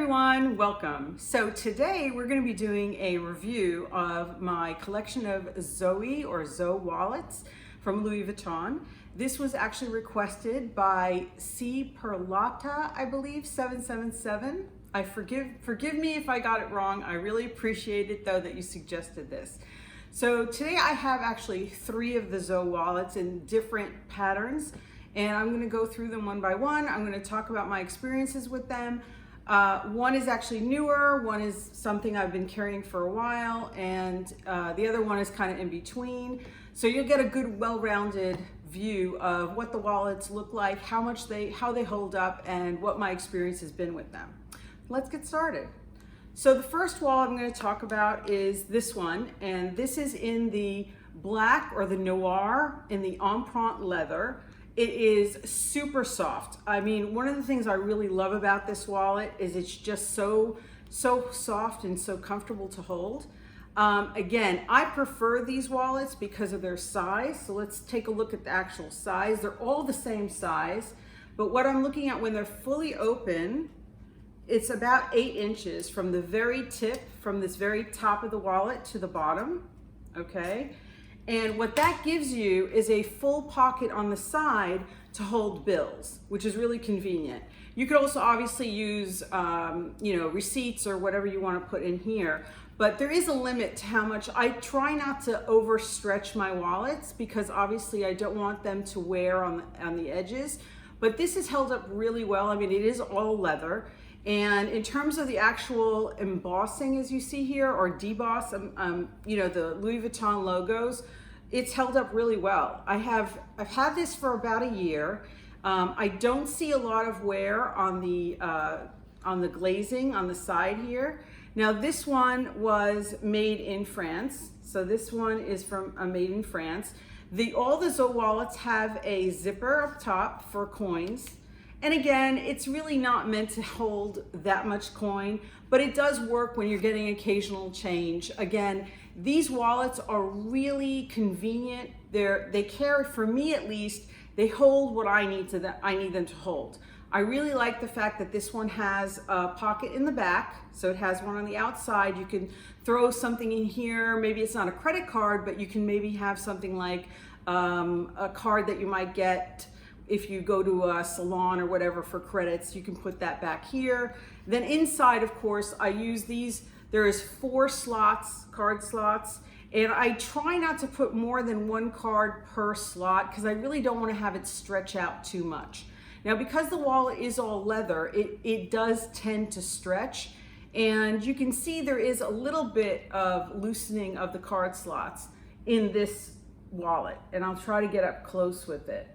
everyone, welcome. So today we're going to be doing a review of my collection of Zoe or Zoe wallets from Louis Vuitton. This was actually requested by C. Perlotta, I believe, 777. Forgive me if I got it wrong. I really appreciate it though that you suggested this. So today I have actually 3 of the Zoe wallets in different patterns, and I'm going to go through them one by one. I'm going to talk about my experiences with them. One is actually newer, one is something I've been carrying for a while, and the other one is kind of in between. So you'll get a good, well-rounded view of what the wallets look like, how they hold up, and what my experience has been with them. Let's get started. So the first wallet I'm going to talk about is this one, and this is in the black or the noir in the Empreinte Leather. It is super soft. I mean, one of the things I really love about this wallet is it's just so soft and so comfortable to hold. Again, I prefer these wallets because of their size. So let's take a look at the actual size. They're all the same size, but what I'm looking at when they're fully open, it's about 8 inches from the very tip, from this very top of the wallet to the bottom, okay? And what that gives you is a full pocket on the side to hold bills, which is really convenient. You could also obviously use, receipts or whatever you want to put in here, but there is a limit to how much. I try not to overstretch my wallets because obviously I don't want them to wear on the edges, but this is held up really well. I mean, it is all leather. And in terms of the actual embossing, as you see here, or deboss, the Louis Vuitton logos, it's held up really well. I've had this for about a year. I don't see a lot of wear on the glazing on the side here. Now this one was made in France, so this one is from made in France. All the Zoe wallets have a zipper up top for coins. And again, it's really not meant to hold that much coin, but it does work when you're getting occasional change. Again, these wallets are really convenient. They carry, for me at least, they hold what I need them to hold. I really like the fact that this one has a pocket in the back, so it has one on the outside. You can throw something in here. Maybe it's not a credit card, but you can maybe have something like a card that you might get if you go to a salon or whatever for credits. You can put that back here. Then inside, of course, I use these. There is 4 slots, card slots, and I try not to put more than 1 card per slot because I really don't want to have it stretch out too much. Now, because the wallet is all leather, it does tend to stretch, and you can see there is a little bit of loosening of the card slots in this wallet, and I'll try to get up close with it.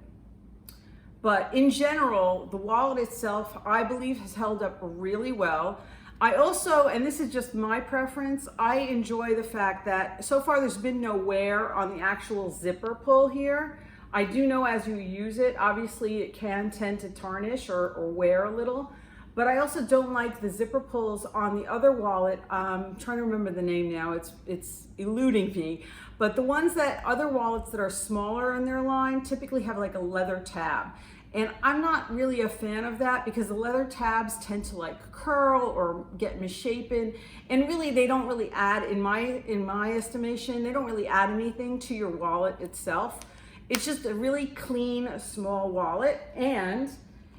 But in general, the wallet itself, I believe, has held up really well. I also, and this is just my preference, I enjoy the fact that so far there's been no wear on the actual zipper pull here. I do know as you use it, obviously it can tend to tarnish or wear a little, but I also don't like the zipper pulls on the other wallet. I'm trying to remember the name now, it's eluding me. But the other wallets that are smaller in their line typically have like a leather tab. And I'm not really a fan of that because the leather tabs tend to like curl or get misshapen, and really they don't really add, in my estimation, they don't really add anything to your wallet itself. It's just a really clean, small wallet. And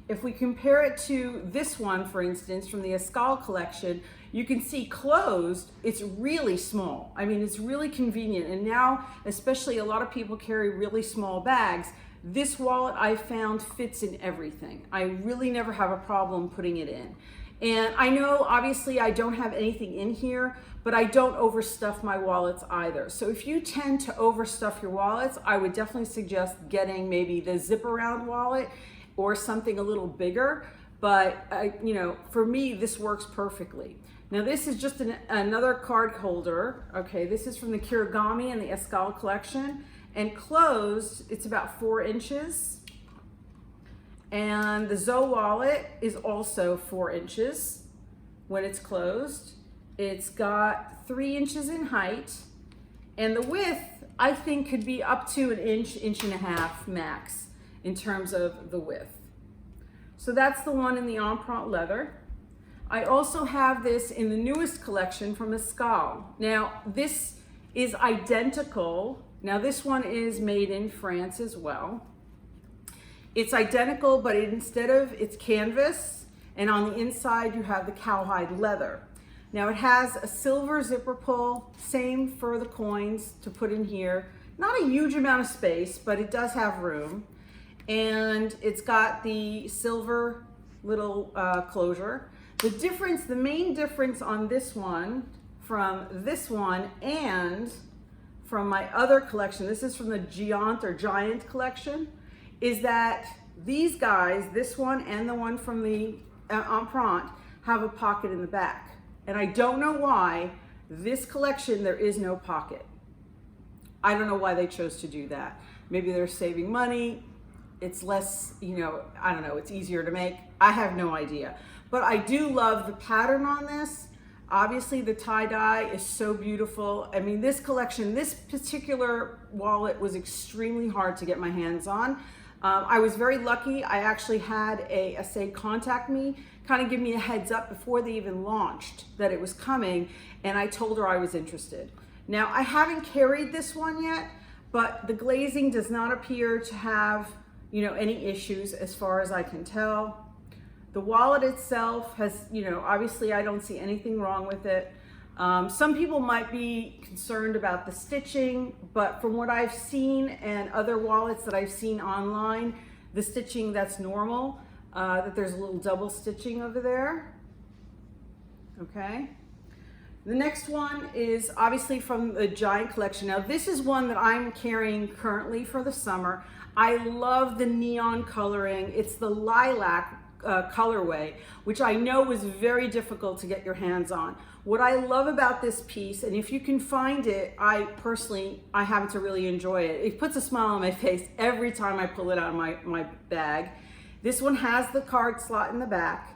if we compare it to this one, for instance, from the Escale collection, you can see closed, it's really small. I mean, it's really convenient. And now, especially a lot of people carry really small bags. This wallet I found fits in everything. I really never have a problem putting it in. And I know obviously I don't have anything in here, but I don't overstuff my wallets either. So if you tend to overstuff your wallets, I would definitely suggest getting maybe the zip around wallet or something a little bigger. But for me, this works perfectly. Now this is just another card holder. Okay, this is from the Kirigami and the Escale collection. And closed, it's about 4 inches. And the Zoe wallet is also 4 inches when it's closed. It's got 3 inches in height. And the width, I think, could be up to an inch, inch and a half max in terms of the width. So that's the one in the Empreinte Leather. I also have this in the newest collection from Escale. Now, this is identical. Now, this one is made in France as well. It's identical, but it's canvas, and on the inside you have the cowhide leather. Now, it has a silver zipper pull, same for the coins to put in here. Not a huge amount of space, but it does have room. And it's got the silver little closure. The main difference on this one from this one and from my other collection, this is from the Giant collection, is that these guys, this one and the one from the Empreinte, have a pocket in the back. And I don't know why this collection there is no pocket. I don't know why they chose to do that. Maybe they're saving money. It's less, I don't know, it's easier to make. I have no idea. But I do love the pattern on this. Obviously the tie-dye is so beautiful. I mean, this collection, this particular wallet was extremely hard to get my hands on. I was very lucky. I actually had a Escale contact me, kind of give me a heads up before they even launched that it was coming, and I told her I was interested. Now, I haven't carried this one yet, but the glazing does not appear to have, any issues as far as I can tell. The wallet itself has, obviously I don't see anything wrong with it. Some people might be concerned about the stitching, but from what I've seen and other wallets that I've seen online, the stitching, that's normal, that there's a little double stitching over there. Okay. The next one is obviously from the Giant collection. Now, this is one that I'm carrying currently for the summer. I love the neon coloring. It's the lilac colorway, which I know was very difficult to get your hands on. What I love about this piece, and if you can find it, I happen to really enjoy it. It puts a smile on my face every time I pull it out of my bag. This one has the card slot in the back.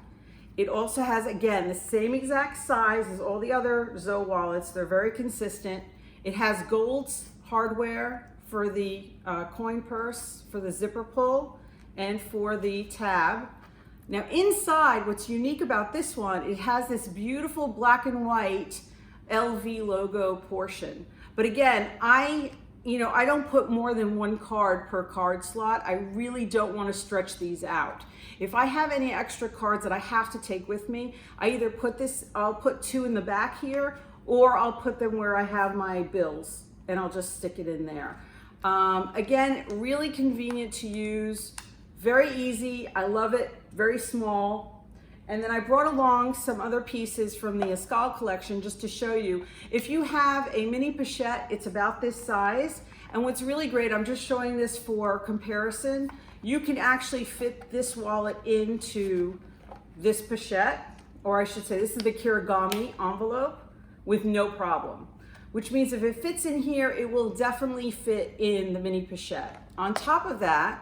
It also has, again, the same exact size as all the other Zoe wallets. They're very consistent. It has gold hardware for the coin purse, for the zipper pull, and for the tab. Now inside, what's unique about this one, it has this beautiful black and white LV logo portion. But again, I don't put more than one card per card slot. I really don't want to stretch these out. If I have any extra cards that I have to take with me, I'll put two in the back here, or I'll put them where I have my bills and I'll just stick it in there. Again, really convenient to use, very easy. I love it, very small. And then I brought along some other pieces from the Escale collection just to show you. If you have a mini pochette, it's about this size. And what's really great, I'm just showing this for comparison, you can actually fit this wallet into this pochette, or I should say this is the Kirigami envelope, with no problem. Which means if it fits in here, it will definitely fit in the mini pochette. On top of that,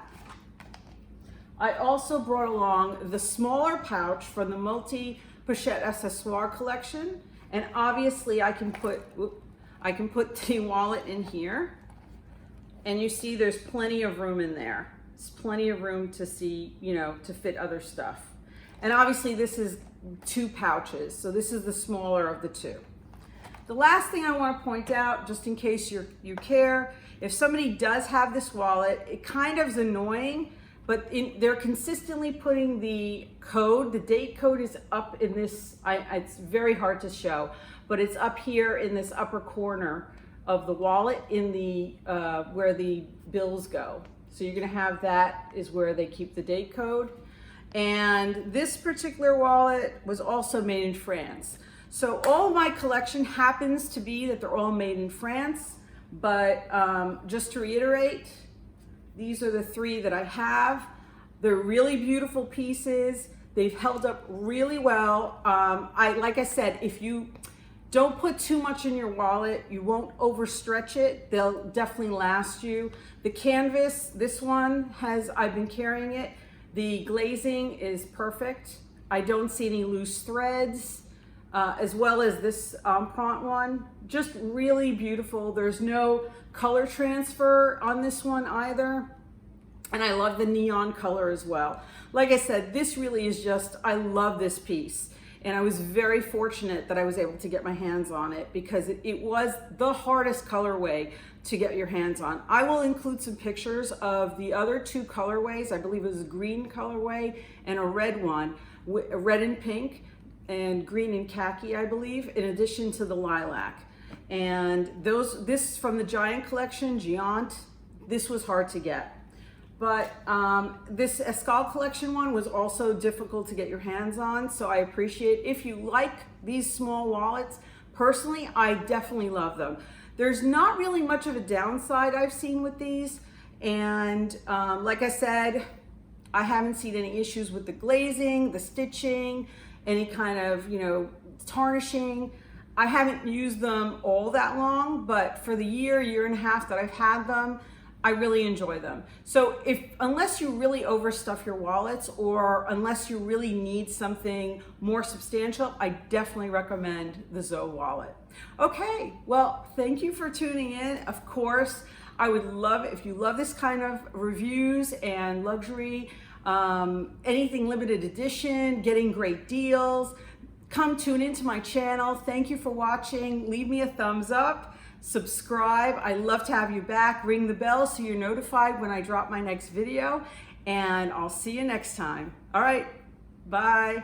I also brought along the smaller pouch from the multi pochette accessoire collection. And obviously I can put the wallet in here. And you see there's plenty of room in there. It's plenty of room to see, to fit other stuff. And obviously this is 2 pouches. So this is the smaller of the 2. The last thing I want to point out, just in case you care, if somebody does have this wallet, it kind of is annoying, but they're consistently putting the code, the date code is up in this, it's very hard to show, but it's up here in this upper corner of the wallet in the, where the bills go. So you're gonna have that is where they keep the date code. And this particular wallet was also made in France. So all my collection happens to be that they're all made in France, but just to reiterate, these are the 3 that I have. They're really beautiful pieces. They've held up really well. Like I said, if you don't put too much in your wallet, you won't overstretch it. They'll definitely last you. The canvas, this one I've been carrying it. The glazing is perfect. I don't see any loose threads. As well as this Empreinte one, just really beautiful. There's no color transfer on this one either. And I love the neon color as well. Like I said, this really is just, I love this piece. And I was very fortunate that I was able to get my hands on it because it was the hardest colorway to get your hands on. I will include some pictures of the other two colorways. I believe it was a green colorway and a red one, red and pink and green and khaki, I believe, in addition to the lilac. And this from the Giant collection, Giant, this was hard to get. But this Escale collection one was also difficult to get your hands on, so I appreciate if you like these small wallets. Personally, I definitely love them. There's not really much of a downside I've seen with these, and like I said, I haven't seen any issues with the glazing, the stitching, any kind of, tarnishing. I haven't used them all that long, but for the year and a half that I've had them, I really enjoy them. So unless you really overstuff your wallets or unless you really need something more substantial, I definitely recommend the Zoe wallet. Okay, well, thank you for tuning in. Of course, I would love if you love this kind of reviews and luxury, anything limited edition, getting great deals, come tune into my channel. Thank you for watching. Leave me a thumbs up. Subscribe. I love to have you back. Ring the bell so you're notified when I drop my next video, and I'll see you next time. All right, bye.